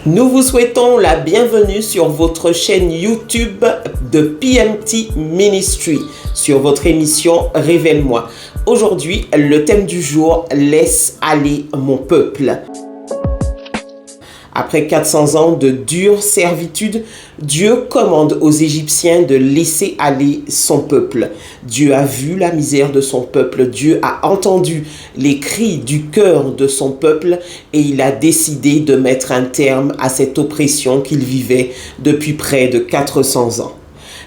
Nous vous souhaitons la bienvenue sur votre chaîne YouTube de PMT Ministry, sur votre émission Révèle-moi. Aujourd'hui, le thème du jour, laisse aller mon peuple. Après 400 ans de dure servitude, Dieu commande aux Égyptiens de laisser aller son peuple. Dieu a vu la misère de son peuple, Dieu a entendu les cris du cœur de son peuple et il a décidé de mettre un terme à cette oppression qu'il vivait depuis près de 400 ans.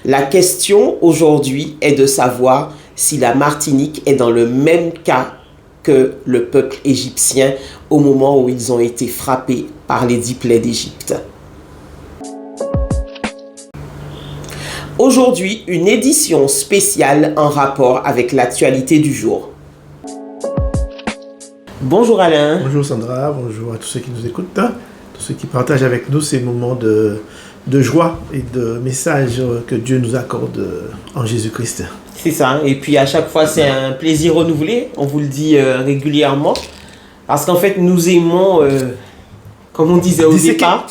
La question aujourd'hui est de savoir si la Martinique est dans le même cas que le peuple égyptien au moment où ils ont été frappés par les 10 plaies d'Égypte. Aujourd'hui, une édition spéciale en rapport avec l'actualité du jour. Bonjour Alain. Bonjour Sandra, bonjour à tous ceux qui nous écoutent, tous ceux qui partagent avec nous ces moments de joie et de messages que Dieu nous accorde en Jésus-Christ. C'est ça, et puis à chaque fois c'est un plaisir renouvelé, on vous le dit régulièrement, parce qu'en fait nous aimons, comme on disait au départ,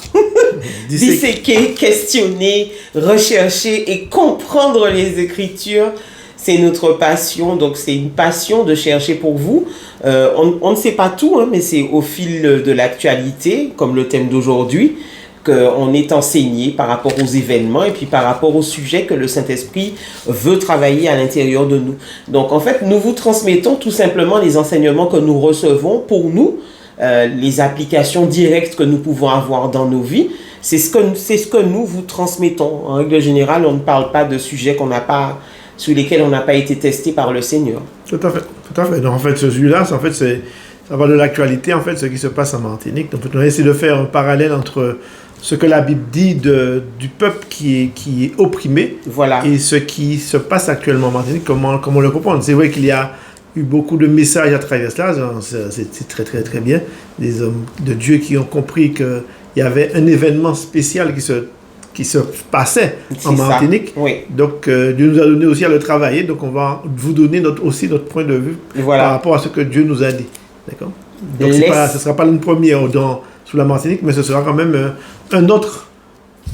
disséquer, questionner, rechercher et comprendre les Écritures. C'est notre passion, donc c'est une passion de chercher pour vous. On ne sait pas tout, mais c'est au fil de l'actualité, comme le thème d'aujourd'hui, qu'on est enseigné par rapport aux événements et puis par rapport au sujet que le Saint-Esprit veut travailler à l'intérieur de nous. Donc en fait, nous vous transmettons tout simplement les enseignements que nous recevons pour nous, les applications directes que nous pouvons avoir dans nos vies. C'est ce que nous vous transmettons. En règle générale, on ne parle pas de sujets sur lesquels on n'a pas été testé par le Seigneur. Tout à fait, tout à fait. Donc en fait, ce sujet-là, ça va de l'actualité, en fait, ce qui se passe en Martinique. Donc on va essayer de faire un parallèle entre ce que la Bible dit du peuple qui est opprimé, voilà, et ce qui se passe actuellement en Martinique, comment le comprendre. C'est vrai qu'il y a eu beaucoup de messages à travers cela, c'est très très très bien, des hommes de Dieu qui ont compris qu'il y avait un événement spécial qui se passait en Martinique. Oui. Donc Dieu nous a donné aussi à le travailler, donc on va vous donner aussi notre point de vue, voilà, par rapport à ce que Dieu nous a dit. D'accord? Donc ce ne sera pas une première sous la Martinique, mais ce sera quand même un autre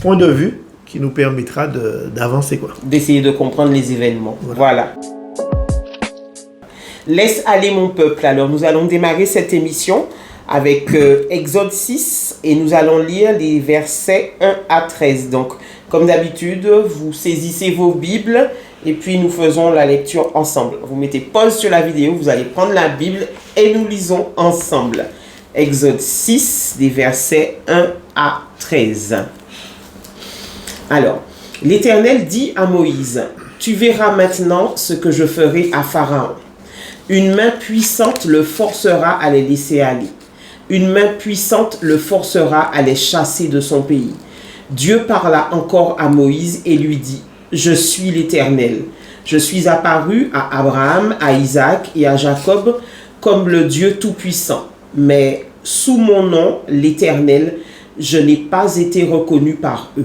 point de vue qui nous permettra d'avancer, d'essayer de comprendre les événements. Voilà. Laisse aller mon peuple. Alors nous allons démarrer cette émission avec Exode 6 et nous allons lire les versets 1 à 13. Donc comme d'habitude, vous saisissez vos Bibles et puis nous faisons la lecture ensemble. Vous mettez pause sur la vidéo, vous allez prendre la Bible et nous lisons ensemble. Exode 6, des versets 1 à 13. Alors, l'Éternel dit à Moïse, « Tu verras maintenant ce que je ferai à Pharaon. Une main puissante le forcera à les laisser aller. Une main puissante le forcera à les chasser de son pays. » Dieu parla encore à Moïse et lui dit, « Je suis l'Éternel. Je suis apparu à Abraham, à Isaac et à Jacob comme le Dieu Tout-Puissant. Mais sous mon nom, l'Éternel, je n'ai pas été reconnu par eux.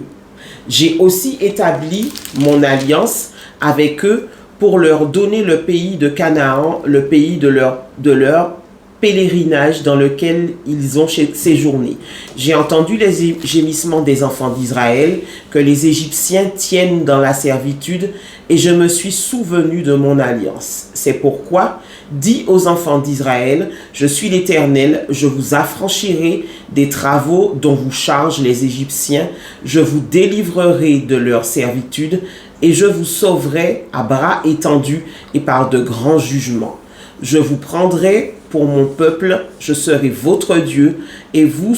J'ai aussi établi mon alliance avec eux pour leur donner le pays de Canaan, le pays de leur pèlerinage dans lequel ils ont séjourné. J'ai entendu les gémissements des enfants d'Israël que les Égyptiens tiennent dans la servitude et je me suis souvenu de mon alliance. C'est pourquoi, dis aux enfants d'Israël, je suis l'Éternel, je vous affranchirai des travaux dont vous chargent les Égyptiens, je vous délivrerai de leur servitude et je vous sauverai à bras étendus et par de grands jugements. Je vous prendrai pour mon peuple, je serai votre Dieu, et vous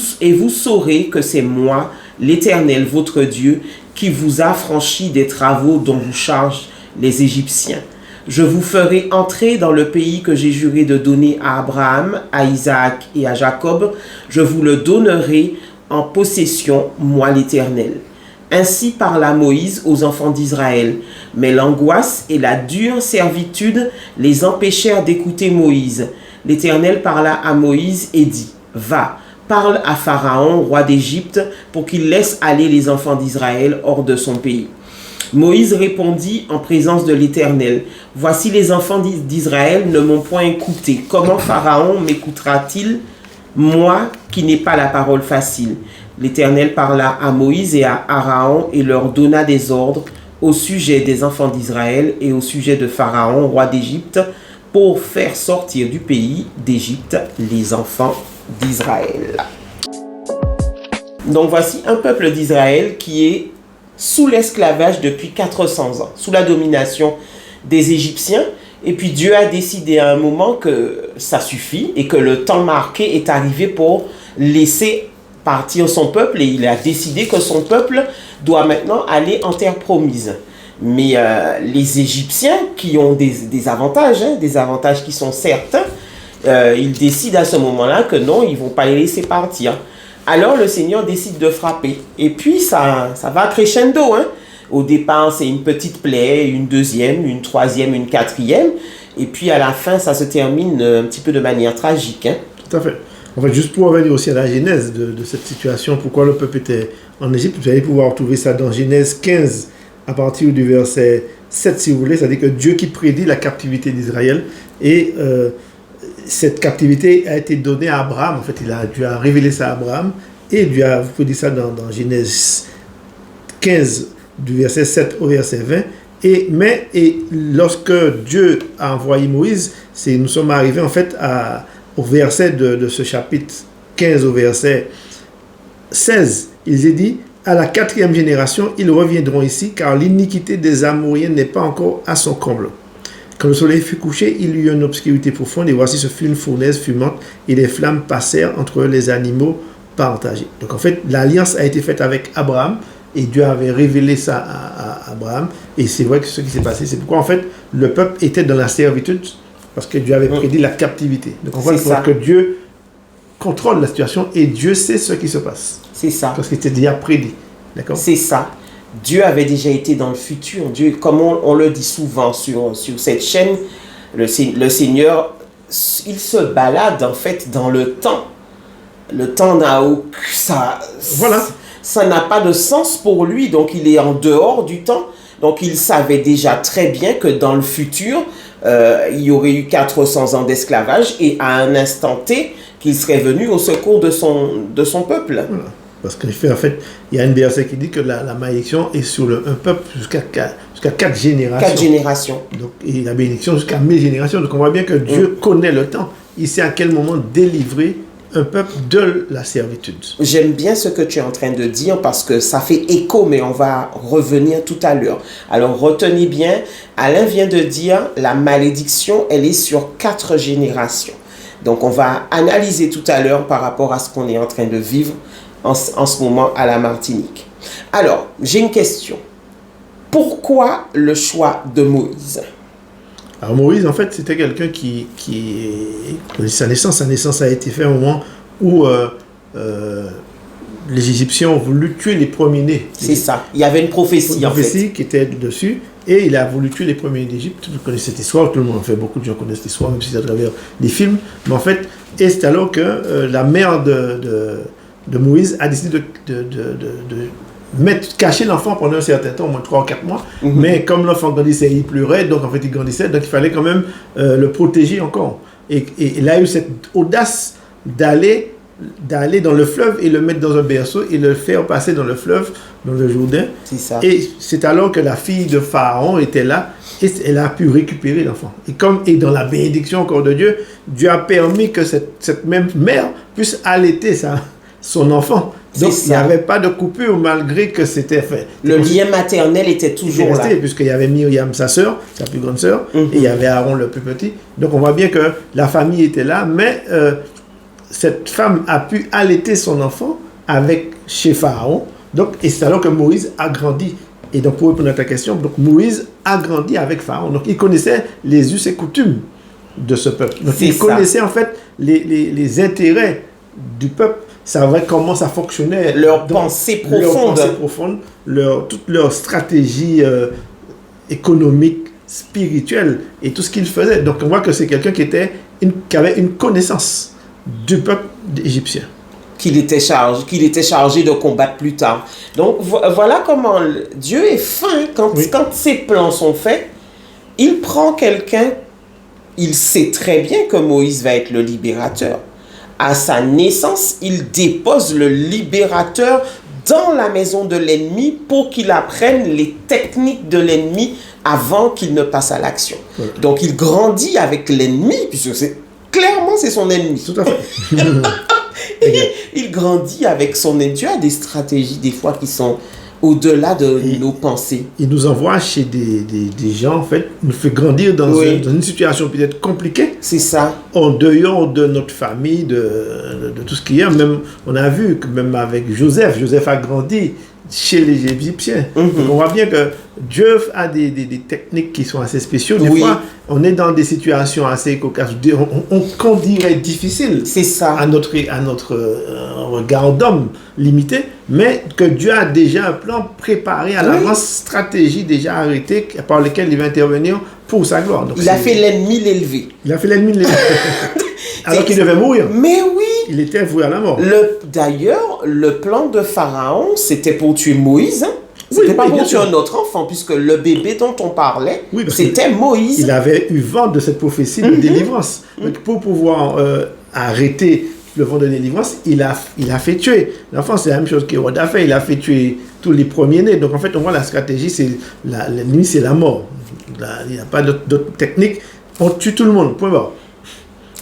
saurez que c'est moi, l'Éternel, votre Dieu, qui vous a franchi des travaux dont vous chargent les Égyptiens. Je vous ferai entrer dans le pays que j'ai juré de donner à Abraham, à Isaac et à Jacob. Je vous le donnerai en possession, moi l'Éternel. » Ainsi parla Moïse aux enfants d'Israël. Mais l'angoisse et la dure servitude les empêchèrent d'écouter Moïse. L'Éternel parla à Moïse et dit, « Va, parle à Pharaon, roi d'Égypte, pour qu'il laisse aller les enfants d'Israël hors de son pays. » Moïse répondit en présence de l'Éternel, « Voici les enfants d'Israël ne m'ont point écouté. Comment Pharaon m'écoutera-t-il, moi qui n'ai pas la parole facile ?» L'Éternel parla à Moïse et à Aaron et leur donna des ordres au sujet des enfants d'Israël et au sujet de Pharaon, roi d'Égypte, pour faire sortir du pays d'Égypte les enfants d'Israël. Donc voici un peuple d'Israël qui est sous l'esclavage depuis 400 ans, sous la domination des Égyptiens. Et puis Dieu a décidé à un moment que ça suffit et que le temps marqué est arrivé pour laisser partir son peuple. Et il a décidé que son peuple doit maintenant aller en terre promise. Mais les Égyptiens qui ont des avantages, des avantages qui sont certains, ils décident à ce moment-là que non, ils ne vont pas les laisser partir. Alors le Seigneur décide de frapper. Et puis ça va crescendo. Au départ, c'est une petite plaie, une deuxième, une troisième, une quatrième. Et puis à la fin, ça se termine un petit peu de manière tragique. Tout à fait. En fait, juste pour revenir aussi à la genèse de cette situation, pourquoi le peuple était en Égypte, vous allez pouvoir trouver ça dans Genèse 15, à partir du verset 7, si vous voulez. C'est-à-dire que Dieu qui prédit la captivité d'Israël. Et cette captivité a été donnée à Abraham. En fait, Dieu a révélé ça à Abraham. Et Dieu a prédit ça dans Genèse 15, du verset 7 au verset 20. Et lorsque Dieu a envoyé Moïse, nous sommes arrivés en fait au verset de ce chapitre 15 au verset 16. Il est dit: à la 4e génération, ils reviendront ici, car l'iniquité des Amoréens n'est pas encore à son comble. Quand le soleil fut couché, il y eut une obscurité profonde, et voici ce fut une fournaise fumante, et les flammes passèrent entre les animaux partagés. Donc en fait, l'alliance a été faite avec Abraham, et Dieu avait révélé ça à Abraham, et c'est vrai que ce qui s'est passé, c'est pourquoi en fait, le peuple était dans la servitude, parce que Dieu avait prédit la captivité. Donc en fait, que Dieu contrôle la situation, et Dieu sait ce qui se passe. C'est ça. Parce qu'il était déjà prédit. D'accord ? C'est ça. Dieu avait déjà été dans le futur. Dieu, comme on le dit souvent sur cette chaîne, le Seigneur, il se balade en fait dans le temps. Le temps n'a aucun... Ça n'a pas de sens pour lui, donc il est en dehors du temps. Donc il savait déjà très bien que dans le futur, il y aurait eu 400 ans d'esclavage et à un instant T, qu'il serait venu au secours de son peuple. Voilà. Parce qu'en fait, il y a une verset qui dit que la malédiction est sur un peuple jusqu'à 4 générations. 4 générations. Donc, et la bénédiction jusqu'à 1000 générations. Donc on voit bien que Dieu connaît le temps. Il sait à quel moment délivrer un peuple de la servitude. J'aime bien ce que tu es en train de dire parce que ça fait écho, mais on va revenir tout à l'heure. Alors retenez bien, Alain vient de dire la malédiction, elle est sur 4 générations. Donc on va analyser tout à l'heure par rapport à ce qu'on est en train de vivre en ce moment à la Martinique. Alors, j'ai une question. Pourquoi le choix de Moïse ? Alors Moïse, en fait, c'était quelqu'un qui sa naissance a été faite au moment où les Égyptiens ont voulu tuer les premiers-nés. C'est ça. Il y avait une prophétie en fait. Qui était dessus. Et il a voulu tuer les premiers d'Égypte. Vous connaissez cette histoire, tout le monde en fait, beaucoup de gens connaissent cette histoire, même si c'est à travers des films. Mais en fait, et c'est alors que la mère de Moïse a décidé de cacher l'enfant pendant un certain temps, au moins 3 ou 4 mois. Mais comme l'enfant grandissait, il pleurait, donc en fait il grandissait, donc il fallait quand même le protéger encore. Et il a eu cette audace d'aller dans le fleuve et le mettre dans un berceau et le faire passer dans le fleuve, dans le Jourdain. C'est ça. Et c'est alors que la fille de Pharaon était là et elle a pu récupérer l'enfant. Et dans la bénédiction encore de Dieu, Dieu a permis que cette même mère puisse allaiter son enfant. Donc il n'y avait pas de coupure malgré que c'était fait. Le lien maternel était toujours là. Puisqu'il y avait Myriam, sa sœur, sa plus grande sœur, et il y avait Aaron, le plus petit. Donc on voit bien que la famille était là, mais cette femme a pu allaiter son enfant chez Pharaon. Donc, et c'est alors que Moïse a grandi. Et donc, pour répondre à ta question, donc Moïse a grandi avec Pharaon. Donc, il connaissait les us et coutumes de ce peuple. Donc, il connaissait en fait les intérêts du peuple, savait comment ça fonctionnait. Leur pensée profonde. Toute leur stratégie économique, spirituelle et tout ce qu'il faisait. Donc, on voit que c'est quelqu'un qui avait une connaissance du peuple égyptien. Qu'il était chargé de combattre plus tard. Donc voilà comment Dieu est fin. Quand ses plans sont faits, il prend quelqu'un, il sait très bien que Moïse va être le libérateur. à sa naissance, il dépose le libérateur dans la maison de l'ennemi pour qu'il apprenne les techniques de l'ennemi avant qu'il ne passe à l'action. Ouais. Donc il grandit avec l'ennemi, puisque clairement c'est son ennemi. Tout à fait. Il grandit avec son ennemi. Tu as des stratégies des fois qui sont au-delà de nos pensées. Il nous envoie chez des gens, en fait, nous fait grandir dans une situation peut-être compliquée. C'est ça. En dehors de notre famille, de tout ce qu'il y a. Même, on a vu que même avec Joseph a grandi chez les Égyptiens. Donc on voit bien que Dieu a des techniques qui sont assez spéciales. Des fois, on est dans des situations assez cocasses, qu'on dirait difficiles. C'est ça. À notre regard d'homme limité, mais que Dieu a déjà un plan préparé à l'avance, stratégie déjà arrêtée par lequel il va intervenir pour sa gloire. Donc, il a fait l'ennemi l'élever. Alors qu'il devait mourir. Mais oui. Il était voué à la mort. D'ailleurs, le plan de Pharaon, c'était pour tuer Moïse. Hein? C'était pas pour tuer un autre enfant, puisque le bébé dont on parlait, c'était Moïse. Il avait eu vent de cette prophétie de délivrance. Donc, pour pouvoir arrêter le vent de délivrance, il a fait tuer. L'enfant, c'est la même chose qu'Hérode a fait. Il a fait tuer tous les premiers-nés. Donc, en fait, on voit la stratégie, c'est l'ennemi, c'est la mort. Il n'y a pas d'autre technique. On tue tout le monde. Point barre.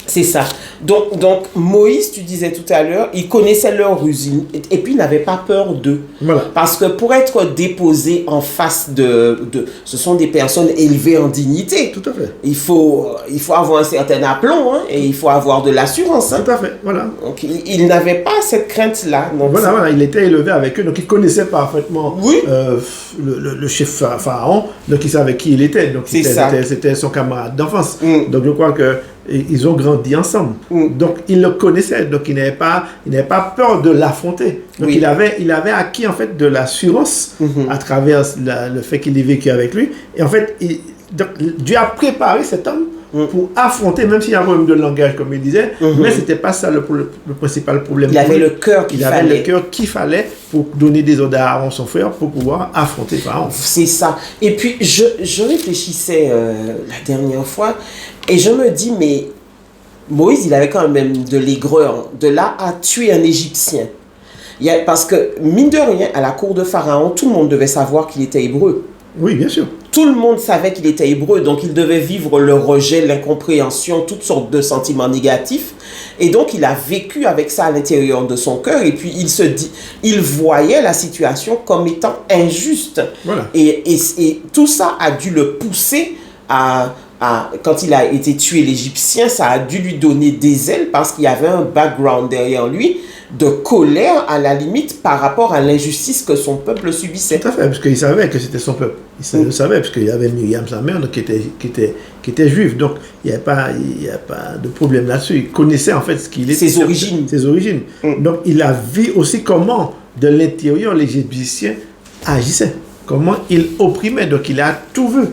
C'est ça. Donc, Moïse, tu disais tout à l'heure, il connaissait leur usine et puis il n'avait pas peur d'eux. Voilà. Parce que pour être déposé en face ce sont des personnes élevées en dignité. Tout à fait. Il faut avoir un certain aplomb et il faut avoir de l'assurance. Hein. Tout à fait, voilà. Donc, il n'avait pas cette crainte-là. Donc, voilà, il était élevé avec eux, donc il connaissait parfaitement le chef Pharaon, donc il savait qui il était. Donc c'était son camarade d'enfance. Donc je crois que ils ont grandi ensemble. Donc, il le connaissait. Donc, il n'avait pas peur de l'affronter. Donc, il avait acquis, en fait, de l'assurance à travers le fait qu'il ait vécu avec lui. Et en fait, Dieu a préparé cet homme pour affronter, même s'il y a un problème de langage, comme il disait, mais ce n'était pas ça le principal problème. Il avait le cœur qu'il fallait. Il avait le cœur qu'il fallait pour donner des ordres à Aaron, son frère, pour pouvoir affronter Pharaon. C'est ça. Et puis, je réfléchissais la dernière fois, et je me dis, mais Moïse, il avait quand même de l'aigreur, de là à tuer un Égyptien. Parce que, mine de rien, à la cour de Pharaon, tout le monde devait savoir qu'il était hébreu. Oui, bien sûr. Tout le monde savait qu'il était hébreu, donc il devait vivre le rejet, l'incompréhension, toutes sortes de sentiments négatifs. Et donc, il a vécu avec ça à l'intérieur de son cœur. Et puis, il voyait la situation comme étant injuste. Voilà. Et tout ça a dû le pousser quand il a été tué l'Égyptien, ça a dû lui donner des ailes parce qu'il y avait un background derrière lui de colère à la limite par rapport à l'injustice que son peuple subissait. Tout à fait, parce qu'il savait que c'était son peuple. Il le savait, parce qu'il y avait Myriam, sa mère, qui était juive. Donc, il n'y a pas de problème là-dessus. Il connaissait en fait ce qu'il était. Ses origines. Donc, il a vu aussi comment, de l'intérieur, les Égyptiens agissaient. Comment il opprimait, donc il a tout vu.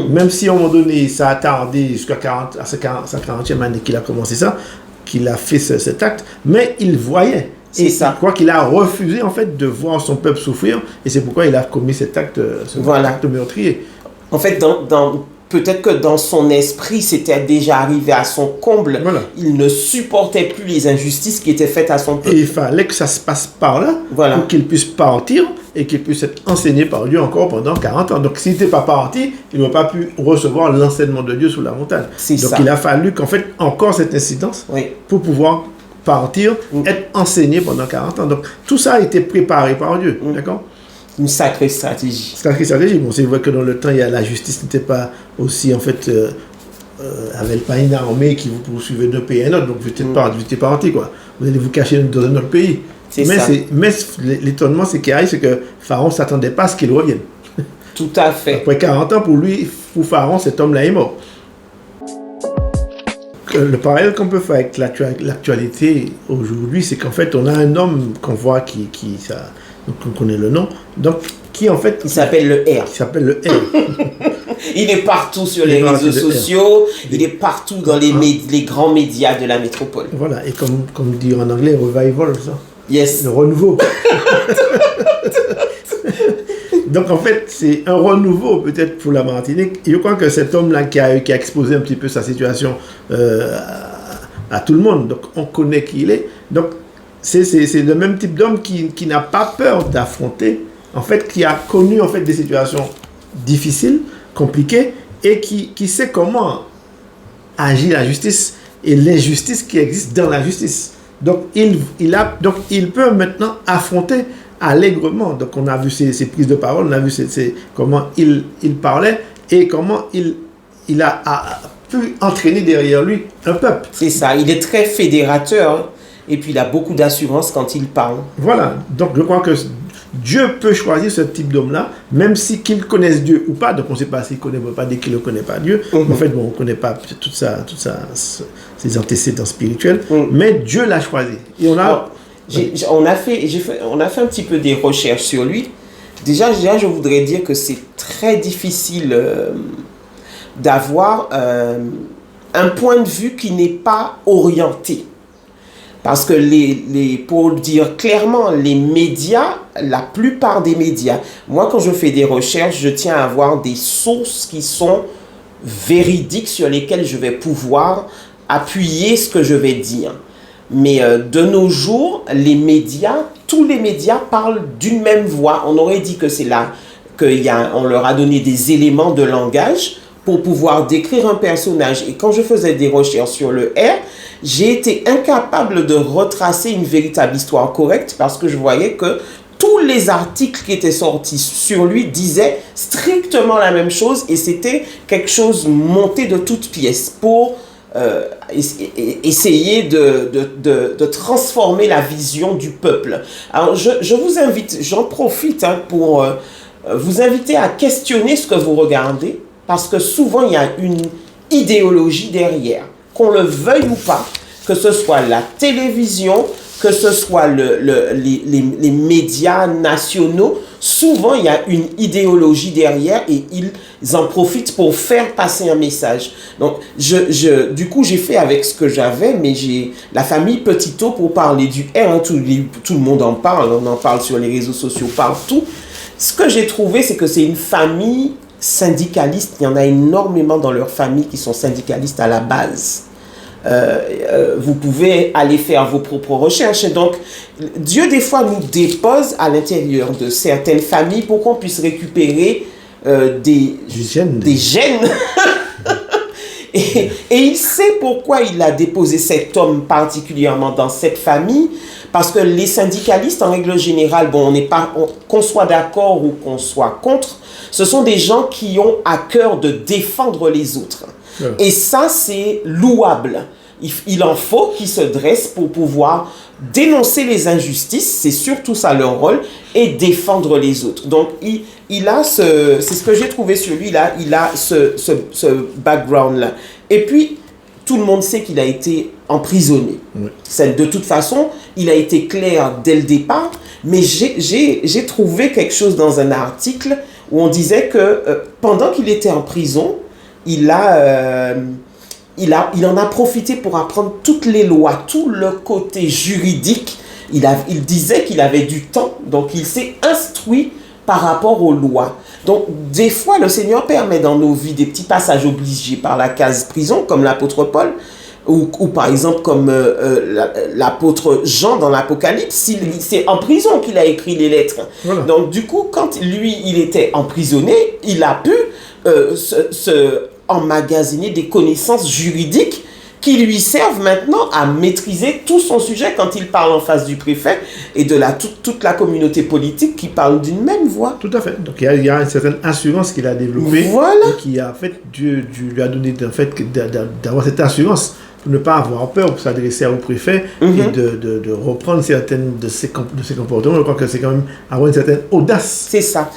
Même si à un moment donné, ça a tardé jusqu'à sa 40e année qu'il a commencé ça, qu'il a fait cet acte, mais il voyait. Et je crois qu'il a refusé en fait de voir son peuple souffrir, et c'est pourquoi il a commis cet acte meurtrier. En fait, peut-être que dans son esprit, c'était déjà arrivé à son comble. Voilà. Il ne supportait plus les injustices qui étaient faites à son peuple. Et il fallait que ça se passe par là, pour qu'il puisse partir et qu'il puisse être enseigné par Dieu encore pendant 40 ans. Donc s'il n'était pas parti, il n'aurait pas pu recevoir l'enseignement de Dieu sous la montagne. Donc il a fallu qu'en fait, encore cette incidence pour pouvoir partir, être enseigné pendant 40 ans. Donc tout ça a été préparé par Dieu. D'accord ? Une sacrée stratégie. Bon, c'est vrai que dans le temps, la justice n'était pas aussi, en fait, avait pas une armée qui vous poursuivait d'un pays à un autre. Donc, vous n'étiez pas parti, quoi. Vous allez vous cacher dans un autre pays. Mais l'étonnement, c'est que Pharaon ne s'attendait pas à ce qu'il revienne. Tout à fait. Après 40 ans, pour Pharaon, cet homme-là est mort. Le parallèle qu'on peut faire avec l'actualité aujourd'hui, c'est qu'en fait, on a un homme qu'on voit donc on connaît le nom, donc qui en fait... Il s'appelle le R. Il est partout sur les réseaux sociaux, il est partout dans les grands médias de la métropole. Voilà, et comme dit en anglais, revival, ça. Yes. Le renouveau. Donc en fait, c'est un renouveau peut-être pour la Martinique. Et je crois que cet homme-là qui a exposé un petit peu sa situation à tout le monde. Donc, on connaît qui il est. Donc, c'est le même type d'homme qui n'a pas peur d'affronter, en fait, qui a connu, en fait, des situations difficiles, compliquées, et qui sait comment agir la justice et l'injustice qui existe dans la justice. Donc, il peut maintenant affronter allègrement. Donc, on a vu ses prises de parole, on a vu comment il parlait et comment il a pu entraîner derrière lui un peuple. C'est ça, il est très fédérateur et puis il a beaucoup d'assurance quand il parle. Voilà, donc je crois que Dieu peut choisir ce type d'homme-là, même si qu'ils connaissent Dieu ou pas. Donc on ne sait pas s'il ne connaît pas, dès qu'il ne connaît pas Dieu. En fait, bon, on ne connaît pas ses antécédents spirituels, mais Dieu l'a choisi. Et on a... On a fait un petit peu des recherches sur lui. Déjà, je voudrais dire que c'est très difficile d'avoir un point de vue qui n'est pas orienté. Parce que pour le dire clairement, les médias, la plupart des médias, moi quand je fais des recherches, je tiens à avoir des sources qui sont véridiques sur lesquelles je vais pouvoir appuyer ce que je vais dire. Mais de nos jours, tous les médias parlent d'une même voix. On aurait dit que c'est là qu'on leur a donné des éléments de langage pour pouvoir décrire un personnage. Et quand je faisais des recherches sur le R, j'ai été incapable de retracer une véritable histoire correcte parce que je voyais que tous les articles qui étaient sortis sur lui disaient strictement la même chose et c'était quelque chose monté de toutes pièces pour essayer de transformer la vision du peuple. Alors je vous invite, j'en profite pour vous inviter à questionner ce que vous regardez parce que souvent il y a une idéologie derrière. Qu'on le veuille ou pas, que ce soit la télévision, que ce soit les médias nationaux, souvent il y a une idéologie derrière et ils en profitent pour faire passer un message. Donc, du coup, j'ai fait avec ce que j'avais, mais j'ai la famille Petitot pour parler du R, hein, tout le monde en parle, on en parle sur les réseaux sociaux partout. Ce que j'ai trouvé, c'est que c'est une famille syndicalistes, il y en a énormément dans leur famille qui sont syndicalistes à la base. Vous pouvez aller faire vos propres recherches. Et donc, Dieu, des fois, nous dépose à l'intérieur de certaines familles pour qu'on puisse récupérer des gènes. Et il sait pourquoi il a déposé cet homme particulièrement dans cette famille. Parce que les syndicalistes, en règle générale, qu'on soit d'accord ou qu'on soit contre, ce sont des gens qui ont à cœur de défendre les autres. Ouais. Et ça, c'est louable. Il en faut qu'ils se dressent pour pouvoir dénoncer les injustices, c'est surtout ça leur rôle, et défendre les autres. Donc, il a c'est ce que j'ai trouvé sur lui, là, il a ce background-là. Et puis, tout le monde sait qu'il a été emprisonné. Oui. De toute façon, il a été clair dès le départ, mais j'ai trouvé quelque chose dans un article où on disait que pendant qu'il était en prison, il en a profité pour apprendre toutes les lois, tout le côté juridique. Il disait qu'il avait du temps, donc il s'est instruit par rapport aux lois. Donc, des fois, le Seigneur permet dans nos vies des petits passages obligés par la case prison, comme l'apôtre Paul, ou par exemple comme l'apôtre Jean dans l'Apocalypse. C'est en prison qu'il a écrit les lettres. Voilà. Donc, du coup, quand lui, il était emprisonné, il a pu emmagasiner des connaissances juridiques qui lui servent maintenant à maîtriser tout son sujet quand il parle en face du préfet et de toute la communauté politique qui parle d'une même voix. Tout à fait. Donc il y a une certaine assurance qu'il a développée. Voilà. Et qui a fait, Dieu lui a donné en fait, d'avoir cette assurance pour ne pas avoir peur, pour s'adresser au préfet et de reprendre certaines de ses comportements. Je crois que c'est quand même avoir une certaine audace. C'est ça.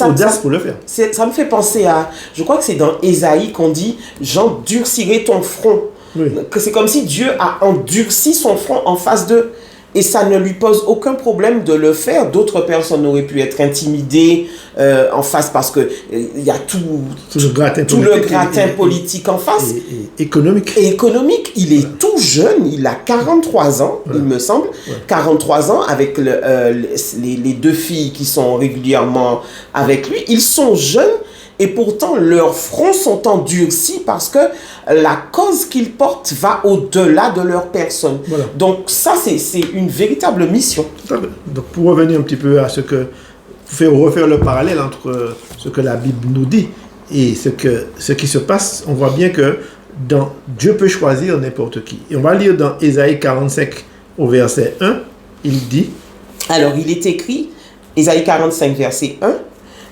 Audace pour le faire. Ça me fait penser à, je crois que c'est dans Ésaïe qu'on dit « J'endurcirai ton front ». Oui. Que c'est comme si Dieu a endurci son front en face d'eux. Et ça ne lui pose aucun problème de le faire. D'autres personnes auraient pu être intimidées en face parce qu'il y a tout le gratin politique en face. Et économique. Et économique. Il est tout jeune. Il a 43 ans, il me semble. 43 ans avec les deux filles qui sont régulièrement avec lui. Ils sont jeunes. et pourtant leurs fronts sont endurcis parce que la cause qu'ils portent va au-delà de leur personne. Voilà. Donc ça, c'est une véritable mission. Donc pour revenir un petit peu à refaire le parallèle entre ce que la Bible nous dit et ce qui se passe, on voit bien que Dieu peut choisir n'importe qui. Et on va lire dans Ésaïe 45 au verset 1, il dit... Alors il est écrit, Ésaïe 45 verset 1,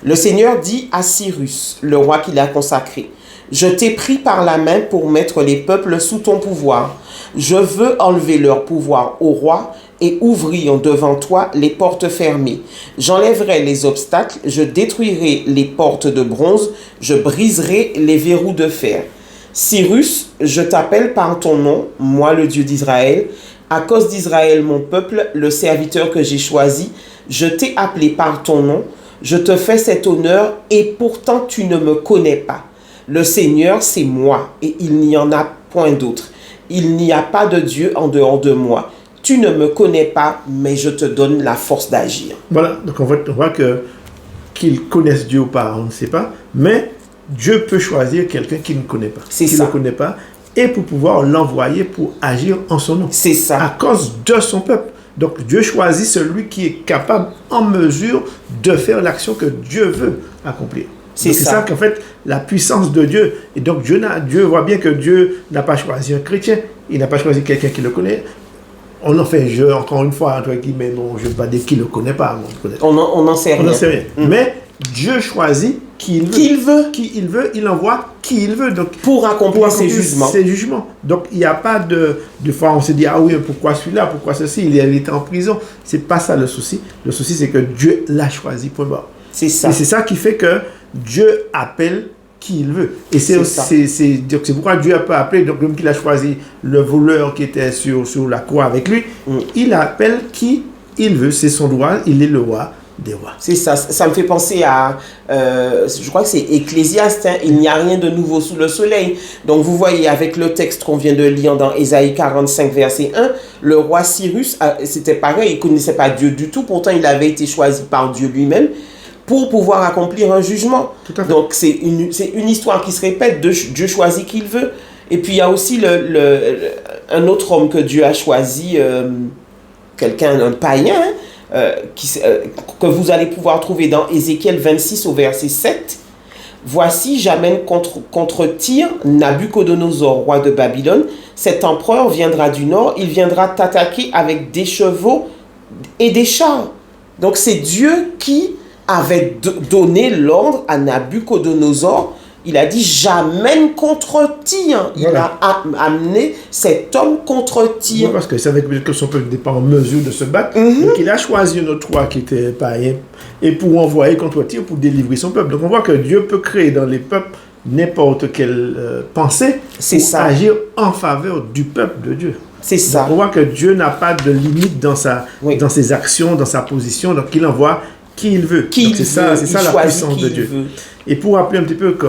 le Seigneur dit à Cyrus, le roi qu'il a consacré, « Je t'ai pris par la main pour mettre les peuples sous ton pouvoir. Je veux enlever leur pouvoir au roi et ouvrir devant toi les portes fermées. J'enlèverai les obstacles, je détruirai les portes de bronze, je briserai les verrous de fer. Cyrus, je t'appelle par ton nom, moi le Dieu d'Israël, à cause d'Israël mon peuple, le serviteur que j'ai choisi, je t'ai appelé par ton nom, je te fais cet honneur et pourtant tu ne me connais pas. Le Seigneur, c'est moi et il n'y en a point d'autre. Il n'y a pas de Dieu en dehors de moi. Tu ne me connais pas, mais je te donne la force d'agir. » Voilà, donc on voit qu'ils connaissent Dieu ou pas, on ne sait pas, mais Dieu peut choisir quelqu'un qui ne connaît pas. C'est qui ça. ne connaît pas, et pour pouvoir l'envoyer pour agir en son nom. C'est ça. À cause de son peuple. Donc Dieu choisit celui qui est capable, en mesure de faire l'action que Dieu veut accomplir. C'est ça qu'en fait, la puissance de Dieu. Et donc Dieu voit bien que Dieu n'a pas choisi un chrétien, il n'a pas choisi quelqu'un qui le connaît. On en fait un jeu, encore une fois, entre guillemets, bon, je ne vais pas dire qu'il ne le connaît pas. On n'en sait rien. On n'en sait rien. Mais Dieu choisit qui il veut. Qui il veut, il envoie qui il veut. Donc, pour accomplir ses jugements. Donc, il n'y a pas de fois on se dit, ah oui, pourquoi celui-là, pourquoi ceci, il était en prison. Ce n'est pas ça le souci. Le souci, c'est que Dieu l'a choisi, point barre. C'est ça. Et c'est ça qui fait que Dieu appelle qui il veut. Et c'est pourquoi Dieu peut appeler, donc même qu'il a choisi le voleur qui était sur la croix avec lui, il appelle qui il veut. C'est son droit, il est le roi des rois. C'est ça. Ça me fait penser à, je crois que c'est Ecclésiaste, hein, il n'y a rien de nouveau sous le soleil. Donc vous voyez avec le texte qu'on vient de lire dans Ésaïe 45 verset 1, le roi Cyrus, c'était pareil, il ne connaissait pas Dieu du tout, pourtant il avait été choisi par Dieu lui-même pour pouvoir accomplir un jugement. Donc c'est une histoire qui se répète, Dieu choisit qui il veut. Et puis il y a aussi un autre homme que Dieu a choisi, un païen, que vous allez pouvoir trouver dans Ézéchiel 26 au verset 7. « Voici, j'amène contre Tyr Nabuchodonosor, roi de Babylone. Cet empereur viendra du nord, il viendra t'attaquer avec des chevaux et des chars. » Donc c'est Dieu qui avait donné l'ordre à Nabuchodonosor. Il a dit, j'amène contre Tyr. Voilà. Il a amené cet homme contre Tyr. Parce qu'il savait que son peuple n'était pas en mesure de se battre. Donc il a choisi un autre roi qui était païen et pour envoyer contre Tyr pour délivrer son peuple. Donc on voit que Dieu peut créer dans les peuples n'importe quelle pensée pour agir en faveur du peuple de Dieu. C'est ça. Donc on voit que Dieu n'a pas de limite dans ses actions, dans sa position. Donc il envoie qui il veut. C'est ça la puissance de Dieu. Et pour rappeler un petit peu que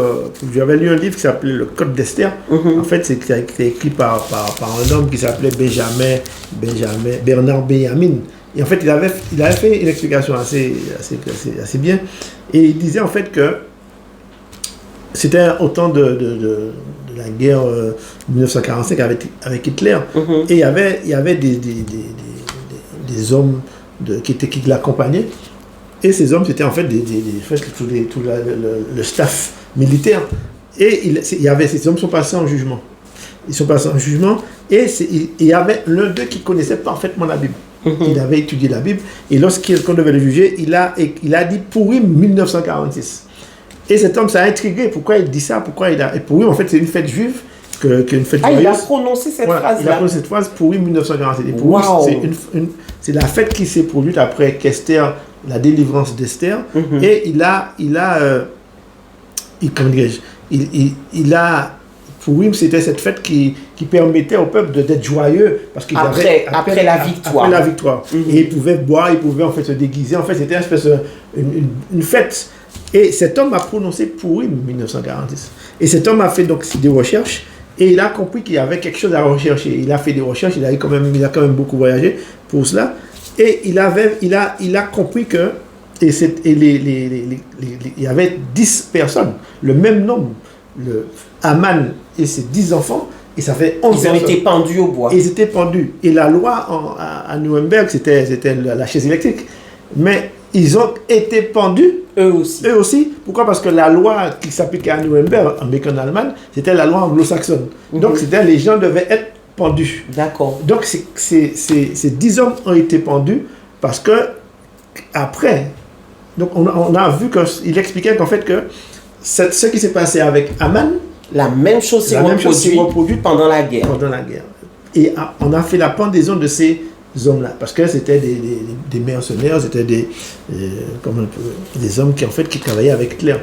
j'avais lu un livre qui s'appelait Le Code d'Esther. En fait, c'est écrit par un homme qui s'appelait Bernard Benjamin. Et en fait, il avait fait une explication assez bien. Et il disait en fait que c'était au temps de la guerre 1945 avec Hitler. Et il y avait des hommes qui l'accompagnaient. Et ces hommes, c'était en fait tout le staff militaire. Et ces hommes sont passés en jugement. Ils sont passés en jugement. Et il y avait l'un d'eux qui connaissait parfaitement la Bible. Il avait étudié la Bible. Et lorsqu'on devait le juger, il a dit Pourim 1946. Et cet homme, ça a intrigué. Pourquoi il dit ça? Et Pourim, en fait, c'est une fête juive. Une fête joyeuse. Il a prononcé cette phrase-là. Il a prononcé cette phrase Pourim 1947. Et Pourim, c'est la fête qui s'est produite après qu'Esther, la délivrance d'Esther, et Pourim, c'était cette fête qui permettait au peuple d'être joyeux parce qu'ils après la victoire. Après la victoire. Et ils pouvaient boire, ils pouvaient en fait se déguiser. En fait, c'était une fête. Et cet homme a prononcé Pourim 1946. Et cet homme a fait donc des recherches et il a compris qu'il y avait quelque chose à rechercher. Il a fait des recherches, il a quand même beaucoup voyagé pour cela. Et il a compris que il y avait 10 personnes, le même nombre, Haman et ses 10 enfants, et ça fait 11 Ils ont été pendus au bois. Ils étaient pendus. Et la loi à Nuremberg, c'était la chaise électrique. Mais ils ont été pendus. Eux aussi. Eux aussi. Pourquoi? Parce que la loi qui s'appliquait à Nuremberg, en Allemagne, c'était la loi anglo-saxonne. Donc, les gens devaient être pendus. D'accord. Donc, ces 10 hommes ont été pendus parce que, après, donc on a vu qu'il expliquait qu'en fait, que ce qui s'est passé avec Haman, la même chose s'est reproduite pendant la guerre. Pendant la guerre. Et on a fait la pendaison de ces hommes-là, parce que c'était des mercenaires, c'était des hommes qui travaillaient avec Hitler.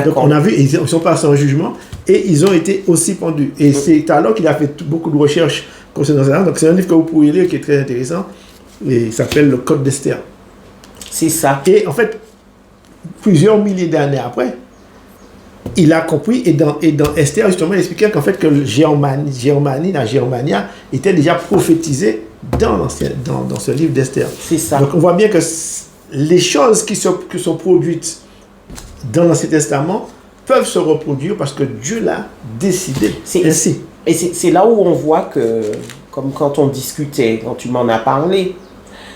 Donc on a vu, ils sont passés en jugement, et ils ont été aussi pendus. Et c'est alors qu'il a fait beaucoup de recherches concernant ça. Donc c'est un livre que vous pouvez lire qui est très intéressant, et il s'appelle Le Code d'Esther. C'est ça. Et en fait, plusieurs milliers d'années après, il a compris, et dans Esther, justement, il expliquait qu'en fait, que la Germania, était déjà prophétisée dans ce livre d'Esther. C'est ça. Donc, on voit bien que les choses qui sont produites dans l'Ancien Testament peuvent se reproduire parce que Dieu l'a décidé ainsi. Et c'est là où on voit que, comme quand on discutait, quand tu m'en as parlé,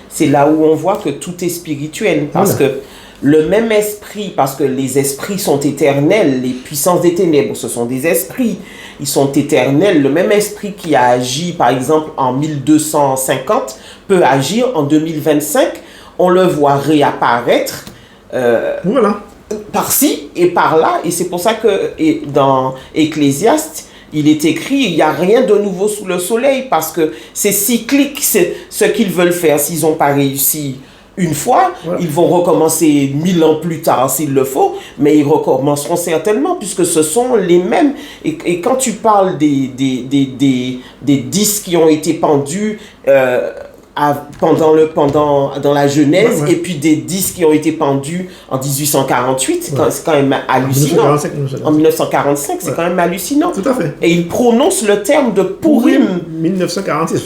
c'est là où on voit que tout est spirituel. Parce que le même esprit, parce que les esprits sont éternels, les puissances des ténèbres, ce sont des esprits, ils sont éternels. Le même esprit qui a agi, par exemple, en 1250, peut agir en 2025. On le voit réapparaître par-ci et par-là. Et c'est pour ça que dans Ecclésiaste, il est écrit, il n'y a rien de nouveau sous le soleil, parce que c'est cyclique, c'est ce qu'ils veulent faire. S'ils n'ont pas réussi une fois, ils vont recommencer 1000 ans plus tard s'il le faut, mais ils recommenceront certainement, puisque ce sont les mêmes. Et quand tu parles des 10 qui ont été pendus dans la Genèse, et puis des 10 qui ont été pendus en 1848, c'est quand même hallucinant. En 1945, c'est quand même hallucinant. Tout à fait. Et il prononce le terme de Purim. 1946,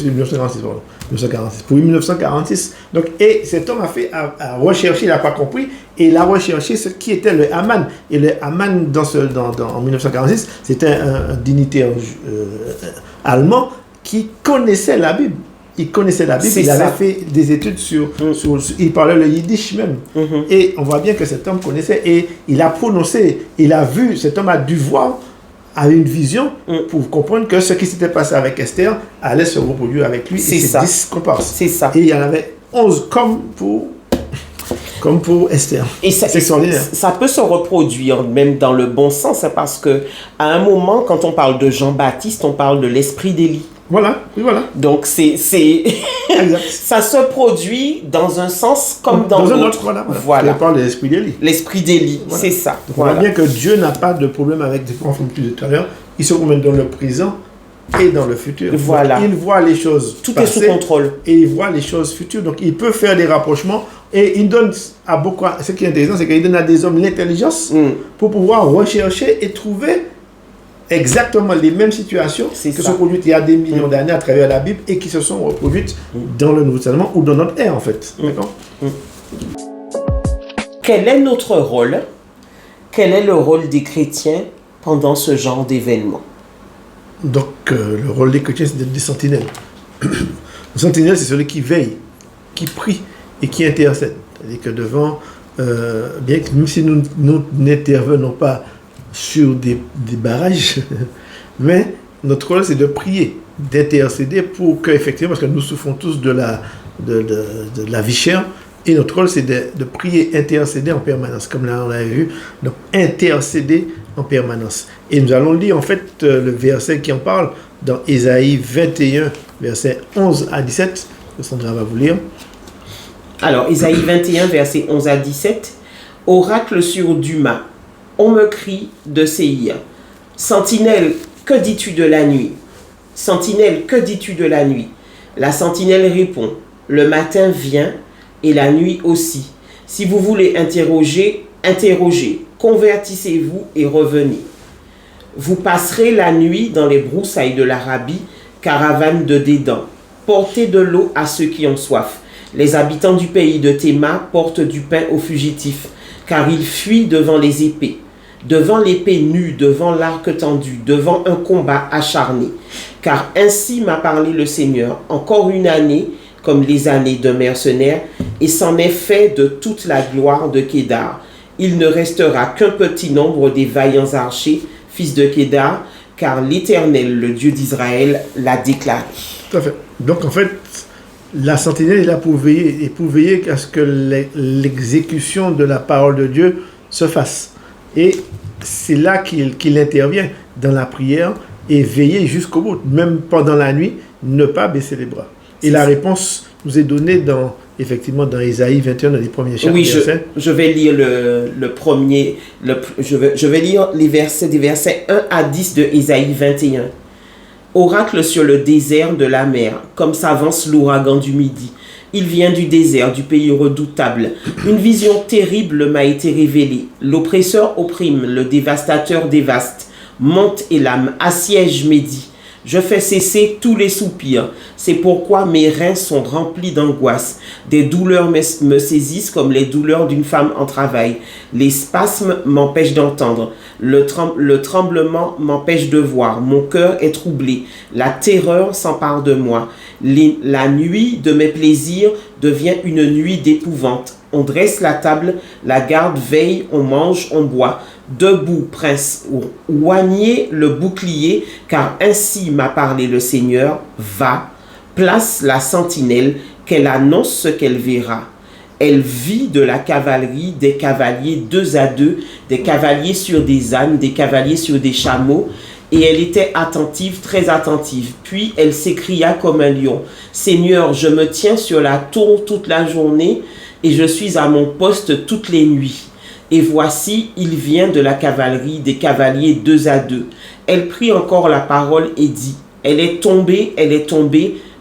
Purim 1946. Donc, et cet homme a recherché, il n'a pas compris, et il a recherché ce qui était le Haman. Et le Haman, en 1946, c'était un dignitaire allemand qui connaissait la Bible. Il connaissait la Bible, il avait fait des études il parlait le yiddish même. Et on voit bien que cet homme connaissait, et il a prononcé, cet homme a dû voir, a une vision pour comprendre que ce qui s'était passé avec Esther allait se reproduire avec lui. C'est et ça. 10 comparses. C'est ça. Et il y en avait 11 comme pour Esther. Et c'est extraordinaire. Ça peut se reproduire même dans le bon sens, parce que à un moment, quand on parle de Jean-Baptiste, on parle de l'esprit d'Élie. Voilà. Donc ça se produit dans un sens comme dans l'autre. Voilà. On parle de l'esprit d'Élie. L'esprit d'Élie, c'est ça. Donc on voit bien que Dieu n'a pas de problème avec des enfants plus de tout à l'heure. Il se promène dans le présent et dans le futur. Voilà. Donc, il voit les choses tout passer, est sous contrôle. Et il voit les choses futures. Donc il peut faire des rapprochements. Et il donne à beaucoup. Ce qui est intéressant, c'est qu'il donne à des hommes l'intelligence pour pouvoir rechercher et trouver exactement les mêmes situations qui se sont produites il y a des millions d'années à travers la Bible et qui se sont reproduites dans le Nouveau Testament ou dans notre ère, en fait. D'accord? Quel est notre rôle? Quel est le rôle des chrétiens pendant ce genre d'événement? Donc, le rôle des chrétiens, c'est d'être des sentinelles. Le sentinelle, c'est celui qui veille, qui prie et qui intercède. C'est-à-dire que devant, bien que même si nous n'intervenons pas sur des barrages, mais notre rôle, c'est de prier, d'intercéder pour que, effectivement, parce que nous souffrons tous de la vie chère, et notre rôle, c'est de prier, intercéder en permanence, comme là on l'avait vu, donc intercéder en permanence. Et nous allons lire en fait le verset qui en parle dans Ésaïe 21, versets 11 à 17, que Sandra va vous lire. Alors, Ésaïe 21, versets 11 à 17, oracle sur Duma. On me crie de Séhir. Sentinelle, que dis-tu de la nuit? Sentinelle, que dis-tu de la nuit? La sentinelle répond. Le matin vient et la nuit aussi. Si vous voulez interroger, interrogez. Convertissez-vous et revenez. Vous passerez la nuit dans les broussailles de l'Arabie, caravane de Dédan. Portez de l'eau à ceux qui ont soif. Les habitants du pays de Théma portent du pain aux fugitifs, car ils fuient devant les épées, devant l'épée nue, devant l'arc tendu, devant un combat acharné. Car ainsi m'a parlé le Seigneur, encore une année, comme les années d'un mercenaire, et c'en est fait de toute la gloire de Kédar. Il ne restera qu'un petit nombre des vaillants archers, fils de Kédar, car l'Éternel, le Dieu d'Israël, l'a déclaré. Tout à fait. Donc, en fait, la sentinelle est là pour veiller à ce que l'exécution de la parole de Dieu se fasse. Et c'est là qu'il intervient dans la prière et veiller jusqu'au bout. Même pendant la nuit, ne pas baisser les bras. Et la réponse nous est donnée effectivement dans Ésaïe 21, dans les premiers chapitres. Oui, je vais lire je vais lire les versets, des versets 1 à 10 de Ésaïe 21. Oracle sur le désert de la mer, comme s'avance l'ouragan du midi. Il vient du désert, du pays redoutable. Une vision terrible m'a été révélée. L'oppresseur opprime, le dévastateur dévaste. Monte Élam, assiège Médie. Je fais cesser tous les soupirs. C'est pourquoi mes reins sont remplis d'angoisse. Des douleurs me saisissent comme les douleurs d'une femme en travail. Les spasmes m'empêchent d'entendre. Le tremblement m'empêche de voir. Mon cœur est troublé. La terreur s'empare de moi. La nuit de mes plaisirs devient une nuit d'épouvante. On dresse la table, la garde veille, on mange, on boit. Debout, prince, oignez le bouclier, car ainsi m'a parlé le Seigneur. Va, place la sentinelle, qu'elle annonce ce qu'elle verra. Elle vit de la cavalerie, des cavaliers 2 à 2, des cavaliers sur des ânes, des cavaliers sur des chameaux, et elle était attentive, très attentive. Puis elle s'écria comme un lion. Seigneur, je me tiens sur la tour toute la journée, et je suis à mon poste toutes les nuits. Et voici, il vient de la cavalerie, des cavaliers 2 à 2. Elle prit encore la parole et dit, elle est tombée,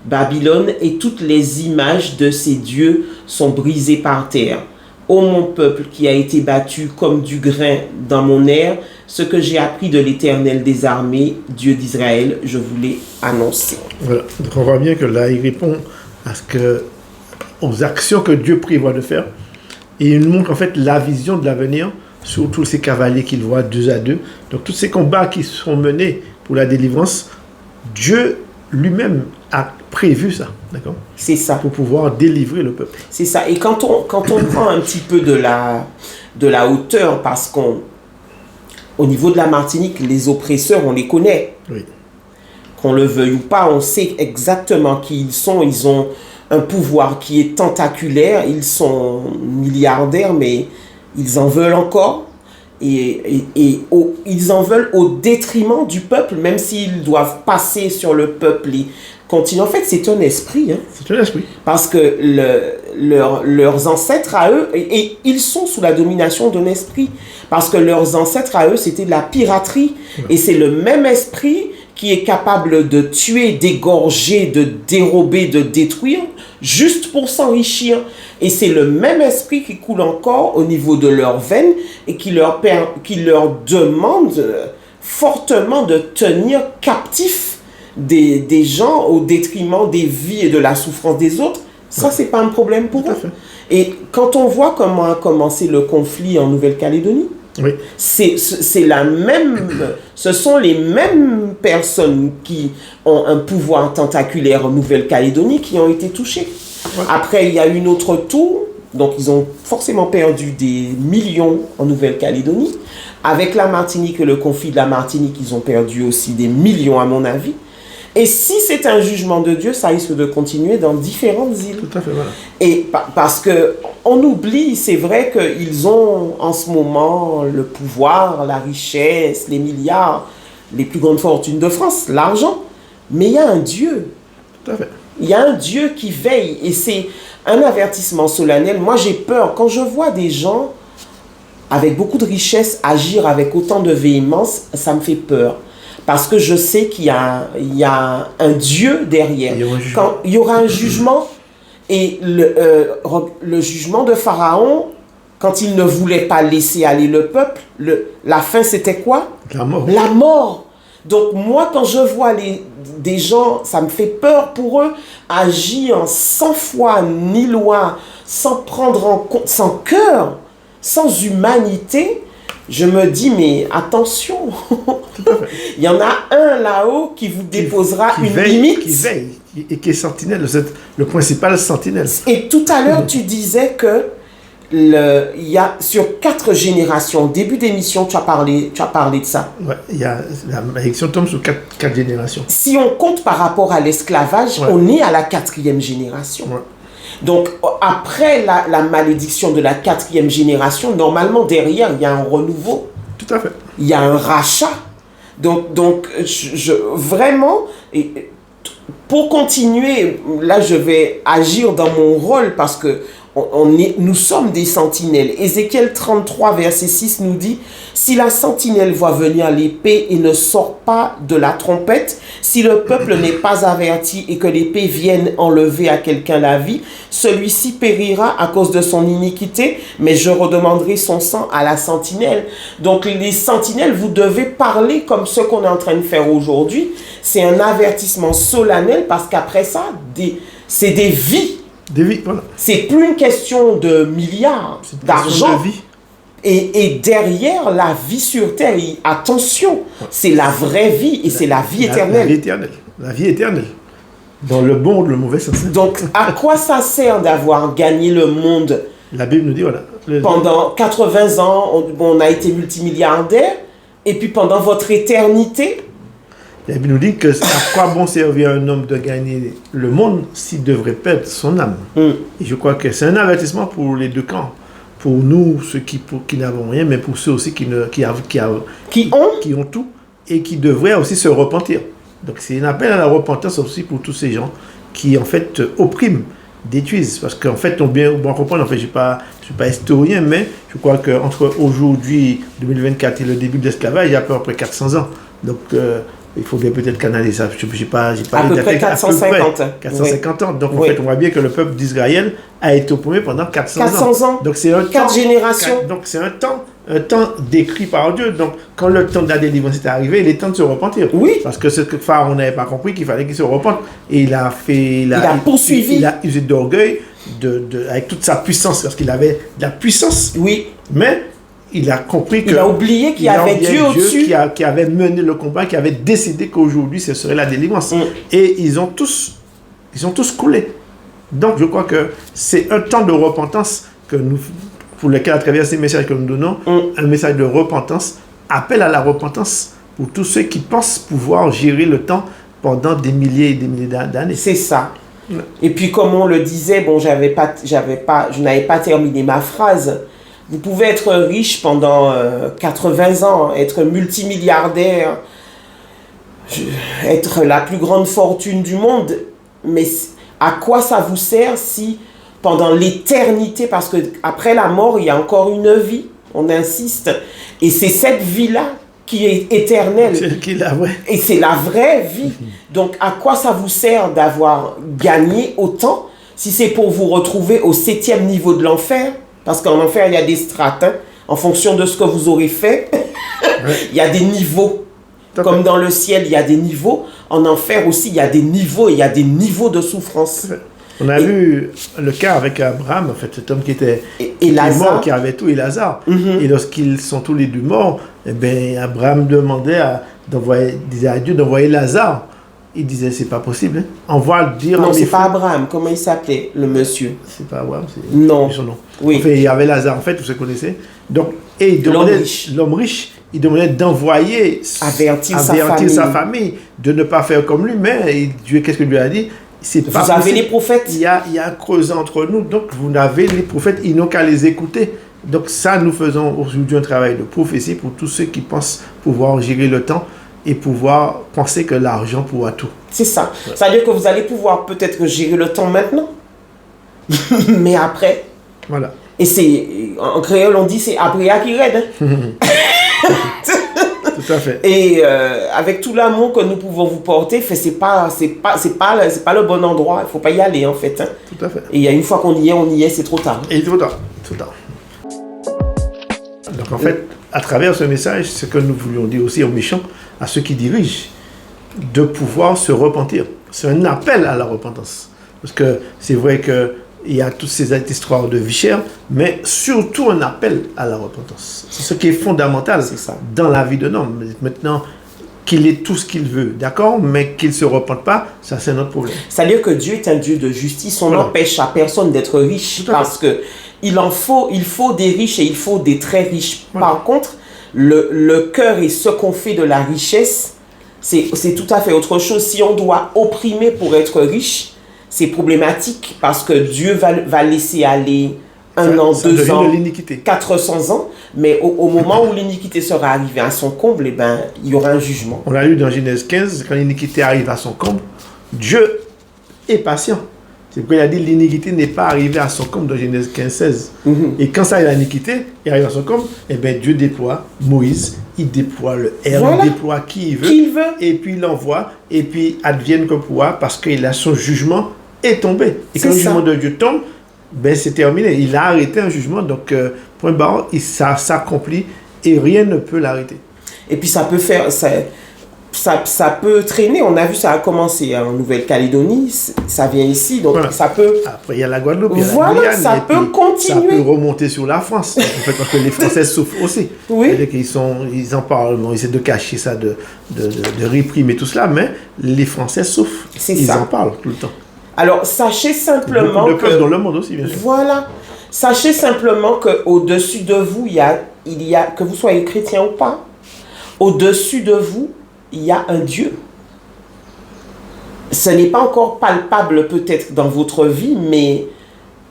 Babylone, et toutes les images de ses dieux sont brisées par terre. Ô mon peuple qui a été battu comme du grain dans mon air, ce que j'ai appris de l'Éternel des armées, Dieu d'Israël, je vous l'ai annoncé. Voilà, donc on voit bien que là, il répond aux actions que Dieu prévoit de faire. Et il nous montre en fait la vision de l'avenir sur tous ces cavaliers qu'il voit 2 à 2. Donc tous ces combats qui sont menés pour la délivrance, Dieu lui-même a prévu ça, d'accord ? C'est ça. Pour pouvoir délivrer le peuple. C'est ça. Et quand on prend un petit peu de la hauteur, parce qu'au niveau de la Martinique, les oppresseurs, on les connaît. Oui. Qu'on le veuille ou pas, on sait exactement qui ils sont. Ils ont un pouvoir qui est tentaculaire, ils sont milliardaires, mais ils en veulent encore, et ils en veulent au détriment du peuple, même s'ils doivent passer sur le peuple et continuer. En fait, c'est un esprit. Hein, c'est un esprit. Parce que leurs ancêtres à eux, et ils sont sous la domination d'un esprit, parce que leurs ancêtres à eux, c'était de la piraterie, et c'est le même esprit qui est capable de tuer, d'égorger, de dérober, de détruire, juste pour s'enrichir. Et c'est le même esprit qui coule encore au niveau de leurs veines et qui leur demande fortement de tenir captifs des gens au détriment des vies et de la souffrance des autres. Ça, c'est pas un problème pour eux. Et quand on voit comment a commencé le conflit en Nouvelle-Calédonie, oui. C'est la même, ce sont les mêmes personnes qui ont un pouvoir tentaculaire en Nouvelle-Calédonie qui ont été touchées. Ouais. Après, il y a une autre tour, donc ils ont forcément perdu des millions en Nouvelle-Calédonie. Avec la Martinique et le conflit de la Martinique, ils ont perdu aussi des millions à mon avis. Et si c'est un jugement de Dieu, ça risque de continuer dans différentes îles. Tout à fait, voilà. Et parce que on oublie, c'est vrai qu'ils ont en ce moment le pouvoir, la richesse, les milliards, les plus grandes fortunes de France, l'argent. Mais il y a un Dieu. Tout à fait. Il y a un Dieu qui veille. Et c'est un avertissement solennel. Moi, j'ai peur. Quand je vois des gens avec beaucoup de richesse agir avec autant de véhémence, ça me fait peur. Parce que je sais qu'il y a un Dieu derrière. Il y aura un jugement. Et le jugement de Pharaon, quand il ne voulait pas laisser aller le peuple, la fin c'était quoi ? La mort. La mort. Donc moi, quand je vois des gens, ça me fait peur pour eux, agir sans foi ni loi, sans prendre en compte, sans cœur, sans humanité, je me dis, mais attention, il y en a un là-haut qui vous déposera une limite. Qui veille et qui est sentinelle, le principal sentinelle. Et tout à l'heure, tu disais que il y a sur 4 générations, début d'émission, tu as parlé de ça. Ouais, la malédiction tombe sur 4 générations. Si on compte par rapport à l'esclavage, on est à la 4e génération. Ouais. Donc, après la malédiction de la 4e génération, normalement, derrière, il y a un renouveau. Tout à fait. Il y a un rachat. Donc vraiment, pour continuer, là, je vais agir dans mon rôle parce que nous sommes des sentinelles. Ézéchiel 33, verset 6 nous dit « Si la sentinelle voit venir l'épée et ne sort pas de la trompette, si le peuple n'est pas averti et que l'épée vienne enlever à quelqu'un la vie, celui-ci périra à cause de son iniquité, mais je redemanderai son sang à la sentinelle. » Donc les sentinelles, vous devez parler comme ce qu'on est en train de faire aujourd'hui. C'est un avertissement solennel parce qu'après ça, c'est des vies. Voilà. C'est plus une question de milliards d'argent. Et derrière la vie sur terre, attention, c'est la vraie vie et c'est la vie éternelle. La vie éternelle. Dans le bon ou le mauvais sens. Donc, à quoi ça sert d'avoir gagné le monde? La Bible nous dit, voilà. Pendant 80 ans, on a été multimilliardaire. Et puis pendant votre éternité, la Bible nous dit que à quoi bon servir un homme de gagner le monde s'il devrait perdre son âme. Et je crois que c'est un avertissement pour les deux camps. Pour nous, ceux qui n'avons rien, mais pour ceux aussi qui ont tout et qui devraient aussi se repentir. Donc c'est un appel à la repentance aussi pour tous ces gens qui en fait oppriment, détruisent. Parce qu'en fait, on bien comprendre, en fait, je suis pas historien, mais je crois qu'entre aujourd'hui, 2024 et le début de l'esclavage, il y a à peu près 400 ans. Donc il faudrait peut-être canaliser ça. Je n'ai pas à peu près 450. 450 ans. Donc, en fait, on voit bien que le peuple d'Israël a été opprimé pendant 400 ans. Donc, c'est un 4 générations. Donc, c'est un temps décrit par Dieu. Donc, quand le temps de la délivrance est arrivé, il est temps de se repentir. Oui. Parce que ce que Pharaon n'avait pas compris, qu'il fallait qu'il se repente. Et il a poursuivi. Il a usé d'orgueil avec toute sa puissance. Parce qu'il avait de la puissance. Oui. Mais il a compris il a oublié qu'il y avait Dieu au-dessus. Qui avait mené le combat, qui avait décidé qu'aujourd'hui, ce serait la délivrance. Et ils ont tous coulé. Donc, je crois que c'est un temps de repentance pour lequel, à travers ces messages que nous donnons, un message de repentance, appel à la repentance pour tous ceux qui pensent pouvoir gérer le temps pendant des milliers et des milliers d'années. C'est ça. Et puis, comme on le disait, je n'avais pas terminé ma phrase. Vous pouvez être riche pendant 80 ans, être multimilliardaire, être la plus grande fortune du monde, mais à quoi ça vous sert si pendant l'éternité, parce qu'après la mort, il y a encore une vie, on insiste, et c'est cette vie-là qui est éternelle. Et c'est la vraie vie. Donc à quoi ça vous sert d'avoir gagné autant si c'est pour vous retrouver au 7e niveau de l'enfer? Parce qu'en enfer, il y a des strates. En fonction de ce que vous aurez fait, il y a des niveaux. Comme dans le ciel, il y a des niveaux. En enfer aussi, il y a des niveaux. Il y a des niveaux de souffrance. On a vu le cas avec Abraham, en fait, cet homme qui était mort, qui avait tout, et Lazare. Et lorsqu'ils sont tous les deux morts, eh bien, Abraham disait à Dieu d'envoyer Lazare. Il disait, c'est pas possible. On va dire. Non, c'est pas Abraham. Comment il s'appelait, le monsieur? C'est pas Abraham, c'est non. Son nom. Oui. En fait, il y avait Lazare, en fait, vous se connaissez. Donc, et il demandait, l'homme riche, il demandait d'envoyer, avertir sa famille, de ne pas faire comme lui. Mais Dieu, qu'est-ce que lui a dit? Vous avez les prophètes. Il y a un creuset entre nous. Donc, vous avez les prophètes, ils n'ont qu'à les écouter. Donc, ça, nous faisons aujourd'hui un travail de prophétie pour tous ceux qui pensent pouvoir gérer le temps et pouvoir penser que l'argent pourra tout. C'est ça. Ouais. Ça veut dire que vous allez pouvoir peut-être gérer le temps maintenant, mais après. Voilà. Et c'est, en créole, on dit c'est après qui raide. Tout à fait. Et avec tout l'amour que nous pouvons vous porter, c'est pas le bon endroit. Il faut pas y aller en fait. Tout à fait. Et une fois qu'on y est, c'est trop tard. Et trop tard. Donc en fait, à travers ce message, ce que nous voulions dire aussi aux méchants, à ceux qui dirigent de pouvoir se repentir. C'est un appel à la repentance. Parce que c'est vrai qu'il y a toutes ces histoires de vie chère, mais surtout un appel à la repentance. C'est ce qui est fondamental dans la vie d'un homme. Maintenant, qu'il ait tout ce qu'il veut, d'accord, mais qu'il ne se repente pas, ça c'est notre problème. C'est-à-dire que Dieu est un Dieu de justice. On n'empêche à personne d'être riche parce que il faut des riches et il faut des très riches. Par contre, le cœur et ce qu'on fait de la richesse, c'est tout à fait autre chose. Si on doit opprimer pour être riche, c'est problématique parce que Dieu va laisser aller 1 an, 2 ans, 400 ans, mais au moment où l'iniquité sera arrivée à son comble, eh ben, il y aura un jugement. On l'a lu dans Genèse 15, quand l'iniquité arrive à son comble, Dieu est patient. C'est pourquoi il a dit l'iniquité n'est pas arrivée à son comble dans Genèse 15, 16. Et quand ça arrive à l'iniquité, il arrive à son comble, eh bien Dieu déploie Moïse, il déploie le R, il déploie qui il veut, et puis il l'envoie, et puis advienne que pourra, parce qu'il a son jugement est tombé. Et quand le jugement de Dieu tombe, ben c'est terminé. Il a arrêté un jugement, donc point barre, ça s'accomplit et rien ne peut l'arrêter. Et puis ça peut faire, ça peut traîner. On a vu, ça a commencé en Nouvelle-Calédonie, ça vient ici, donc ça peut. Après il y a la Guadeloupe, il y a la Guyane, ça peut continuer. Ça peut remonter sur la France, en fait, parce que les Français souffrent aussi. Ils en parlent, ils essaient de cacher ça, de réprimer tout cela, mais les Français souffrent. Ils en parlent tout le temps. Alors, sachez simplement que dans le monde aussi, bien sûr. Voilà. Sachez simplement qu'au-dessus de vous, il y a, que vous soyez chrétien ou pas, au-dessus de vous, il y a un Dieu. Ce n'est pas encore palpable peut-être dans votre vie, mais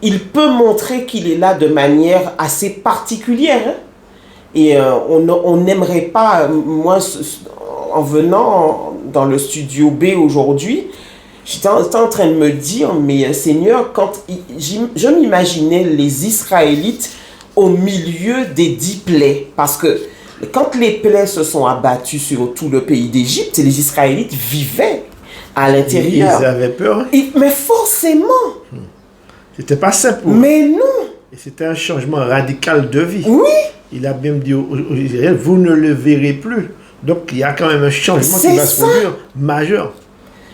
il peut montrer qu'il est là de manière assez particulière. Hein? Et on n'aimerait pas, moi, en venant dans le studio B aujourd'hui, j'étais en train de me dire, mais Seigneur, je m'imaginais les Israélites au milieu des 10 plaies. Parce que quand les plaies se sont abattues sur tout le pays d'Égypte, les Israélites vivaient à l'intérieur. Ils avaient peur. Mais forcément. C'était pas simple. Mais non. Et c'était un changement radical de vie. Oui. Il a même dit aux Israéliens, vous ne le verrez plus. Donc il y a quand même un changement qui va se produire majeur.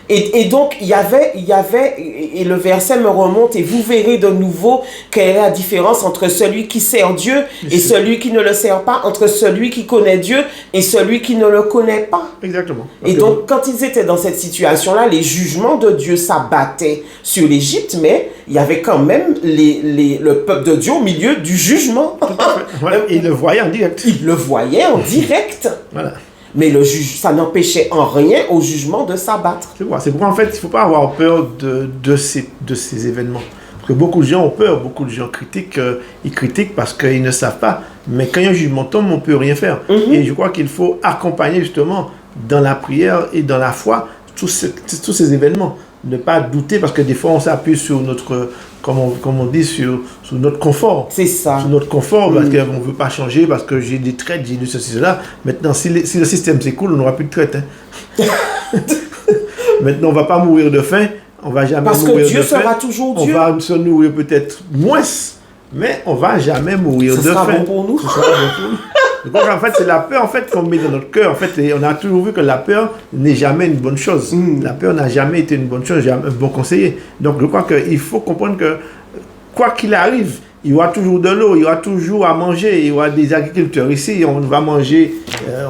Et donc, il y avait, et le verset me remonte, et vous verrez de nouveau quelle est la différence entre celui qui sert Dieu et celui qui ne le sert pas, entre celui qui connaît Dieu et celui qui ne le connaît pas. Exactement. Et donc, quand ils étaient dans cette situation-là, les jugements de Dieu s'abattaient sur l'Égypte, mais il y avait quand même le peuple de Dieu au milieu du jugement. Voilà. Ils le voyaient en direct. Ils le voyaient en direct. Voilà. Mais ça n'empêchait en rien au jugement de s'abattre. C'est pourquoi en fait, il ne faut pas avoir peur de ces événements. Parce que beaucoup de gens ont peur, beaucoup de gens critiquent, ils critiquent parce qu'ils ne savent pas. Mais quand un jugement tombe, on ne peut rien faire. Et je crois qu'il faut accompagner justement dans la prière et dans la foi tous ces événements. Ne pas douter parce que des fois on s'appuie sur notre, comme on dit, sur notre confort. C'est ça. Sur notre confort parce qu'on ne veut pas changer, parce que j'ai des traites, j'ai de ceci, cela. Maintenant, si le système s'écoule, on n'aura plus de traites. Hein. Maintenant, on ne va pas mourir de faim. On va jamais parce mourir que Dieu de faim. sera toujours Dieu. On va se nourrir peut-être moins, mais on ne va jamais mourir de faim. Ce sera bon pour nous. Ce sera bon pour nous. Donc, en fait, c'est la peur en fait, qu'on met dans notre cœur. En fait, on a toujours vu que la peur n'est jamais une bonne chose. La peur n'a jamais été une bonne chose, jamais un bon conseiller. Donc, je crois qu'il faut comprendre que quoi qu'il arrive, il y aura toujours de l'eau, il y aura toujours à manger, il y aura des agriculteurs ici, on va manger,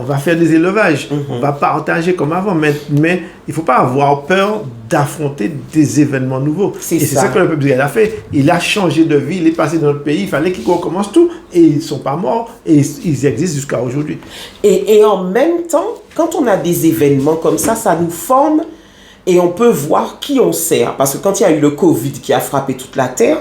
on va faire des élevages, on va partager comme avant, mais il ne faut pas avoir peur d'affronter des événements nouveaux. C'est ça que le peuple d'Israël a fait. Il a changé de vie, il est passé dans notre pays, il fallait qu'il recommence tout, et ils ne sont pas morts, et ils existent jusqu'à aujourd'hui. Et en même temps, quand on a des événements comme ça nous forme, et on peut voir qui on sert. Parce que quand il y a eu le Covid qui a frappé toute la terre,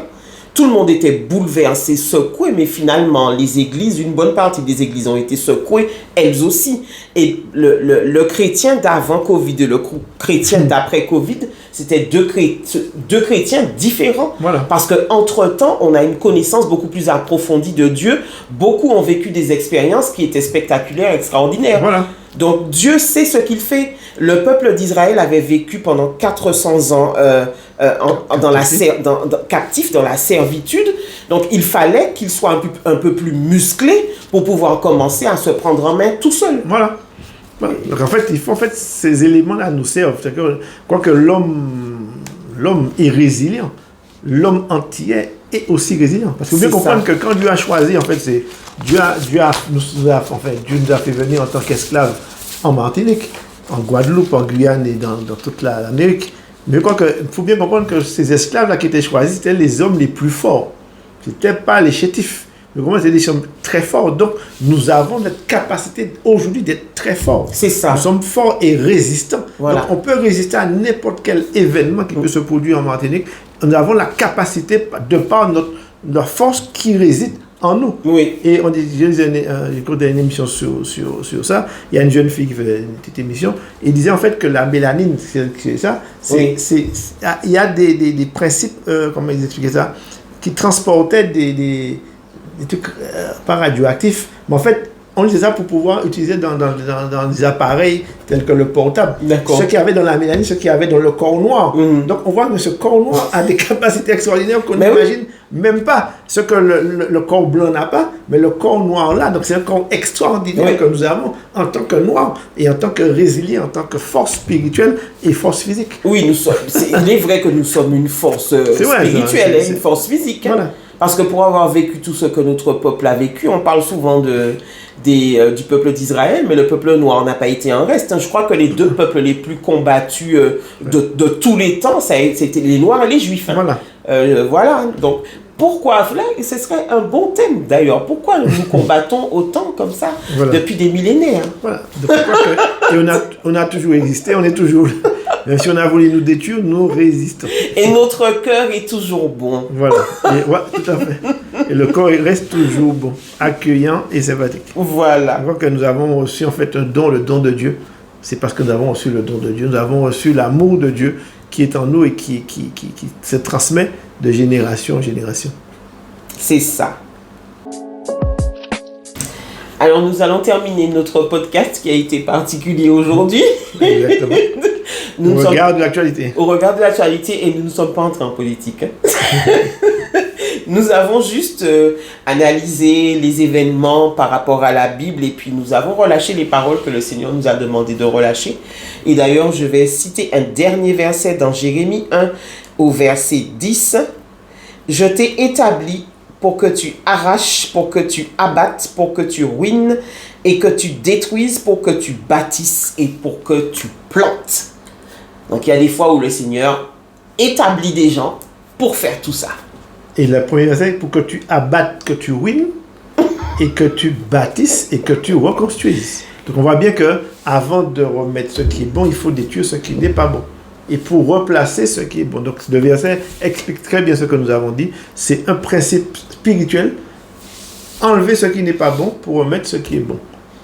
tout le monde était bouleversé, secoué, mais finalement, les églises, une bonne partie des églises ont été secouées, elles aussi. Et le chrétien d'avant Covid et le chrétien d'après Covid, c'était deux chrétiens différents. Voilà. Parce qu'entre-temps, on a une connaissance beaucoup plus approfondie de Dieu. Beaucoup ont vécu des expériences qui étaient spectaculaires, extraordinaires. Voilà. Donc Dieu sait ce qu'il fait. Le peuple d'Israël avait vécu pendant 400 ans captif dans la servitude. Donc il fallait qu'il soit un peu plus musclé pour pouvoir commencer à se prendre en main tout seul. Voilà. Voilà. Donc en fait, ces éléments-là nous servent. Quoique l'homme est résilient, l'homme entier est aussi résilient. Parce qu'il faut bien comprendre que quand Dieu a choisi, en fait, c'est Dieu nous a fait venir en tant qu'esclaves en Martinique, en Guadeloupe, en Guyane et dans toute l'Amérique. Mais il faut bien comprendre que ces esclaves-là qui étaient choisis, c'était les hommes les plus forts. Ce n'étaient pas les chétifs. Mais comment c'est des hommes très forts. Donc, nous avons notre capacité aujourd'hui d'être très forts. C'est ça. Nous sommes forts et résistants. Voilà. Donc, on peut résister à n'importe quel événement qui peut se produire en Martinique. Nous avons la capacité, de par notre force qui réside en nous. Oui. Et j'ai écouté une émission sur ça. Il y a une jeune fille qui fait une petite émission. Il disait en fait que la mélanine, c'est ça. Il y a des principes, comment ils expliquaient ça, qui transportaient des trucs pas radioactifs. Mais en fait, on disait ça pour pouvoir utiliser dans des appareils tels que le portable. D'accord. Ce qu'il y avait dans la mélanine, ce qu'il y avait dans le corps noir. Donc on voit que ce corps noir a des capacités extraordinaires qu'on n'imagine même pas. Ce que le corps blanc n'a pas, mais le corps noir là. Donc c'est un corps extraordinaire que nous avons en tant que noir et en tant que résilient, en tant que force spirituelle et force physique. Oui, il est vrai que nous sommes une force spirituelle et une force physique. Voilà. Parce que pour avoir vécu tout ce que notre peuple a vécu, on parle souvent du peuple d'Israël, mais le peuple noir n'a pas été en reste. Je crois que les deux peuples les plus combattus de tous les temps, c'était les Noirs et les Juifs. Voilà. Voilà. Donc, pourquoi, là, ce serait un bon thème d'ailleurs, pourquoi nous combattons autant comme ça depuis des millénaires? Voilà. Et on a toujours existé, on est toujours là. Même si on a voulu nous détruire, nous résistons. Et notre cœur est toujours bon. Voilà, tout à fait. Et le corps reste toujours bon, accueillant et sympathique. Voilà. Je crois que nous avons reçu en fait un don, le don de Dieu. C'est parce que nous avons reçu le don de Dieu. Nous avons reçu l'amour de Dieu qui est en nous et qui se transmet de génération en génération. C'est ça. Alors nous allons terminer notre podcast qui a été particulier aujourd'hui. Exactement. Au regard de l'actualité. Au regard de l'actualité, et nous ne sommes pas entrés en politique. Nous avons juste analysé les événements par rapport à la Bible et puis nous avons relâché les paroles que le Seigneur nous a demandé de relâcher. Et d'ailleurs, je vais citer un dernier verset dans Jérémie 1 au verset 10. « Je t'ai établi pour que tu arraches, pour que tu abattes, pour que tu ruines et que tu détruises, pour que tu bâtisses et pour que tu plantes. » Donc il y a des fois où le Seigneur établit des gens pour faire tout ça. Et le premier verset, pour que tu abattes, que tu ruines, et que tu bâtisses, et que tu reconstruises. Donc on voit bien que avant de remettre ce qui est bon, il faut détruire ce qui n'est pas bon. Et pour replacer ce qui est bon. Donc le verset explique très bien ce que nous avons dit. C'est un principe spirituel. Enlever ce qui n'est pas bon pour remettre ce qui est bon.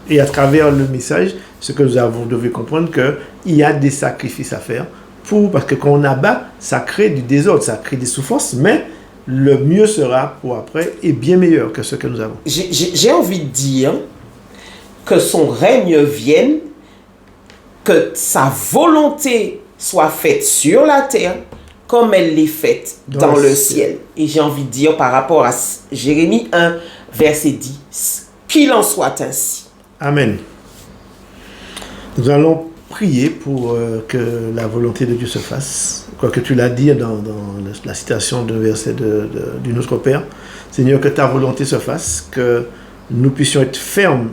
Et à travers le message, ce que nous avons devait comprendre qu'il y a des sacrifices à faire. Parce que quand on abat, ça crée du désordre, ça crée des souffrances, mais le mieux sera pour après et bien meilleur que ce que nous avons. J'ai envie de dire que son règne vienne, que sa volonté soit faite sur la terre comme elle l'est faite dans le ciel. Et j'ai envie de dire par rapport à Jérémie 1, verset 10, qu'il en soit ainsi. Amen. Nous allons prier pour que la volonté de Dieu se fasse. Quoique tu l'as dit dans la citation d'un verset du Notre Père. Seigneur, que ta volonté se fasse, que nous puissions être fermes,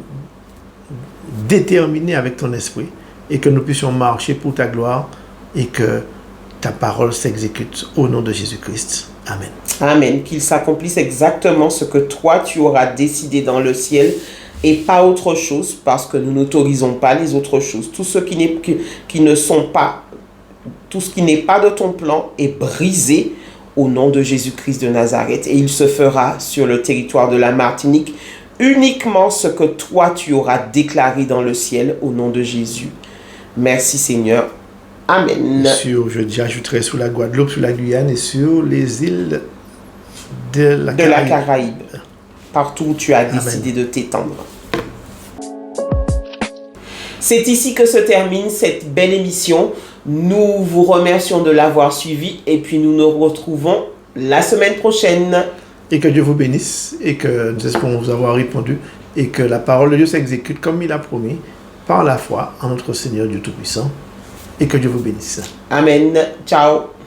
déterminés avec ton esprit, et que nous puissions marcher pour ta gloire, et que ta parole s'exécute au nom de Jésus-Christ. Amen. Amen. Qu'il s'accomplisse exactement ce que toi tu auras décidé dans le ciel, et pas autre chose, parce que nous n'autorisons pas les autres choses. Tout ce qui ne sont pas, tout ce qui n'est pas de ton plan est brisé au nom de Jésus-Christ de Nazareth. Et il se fera sur le territoire de la Martinique uniquement ce que toi tu auras déclaré dans le ciel au nom de Jésus. Merci Seigneur. Amen. J'ajouterai sur la Guadeloupe, sur la Guyane et sur les îles de la Caraïbe. Partout où tu as décidé de t'étendre. C'est ici que se termine cette belle émission. Nous vous remercions de l'avoir suivi et puis nous nous retrouvons la semaine prochaine. Et que Dieu vous bénisse et que nous espérons vous avoir répondu et que la parole de Dieu s'exécute comme il a promis par la foi en notre Seigneur Dieu Tout-Puissant. Et que Dieu vous bénisse. Amen. Ciao.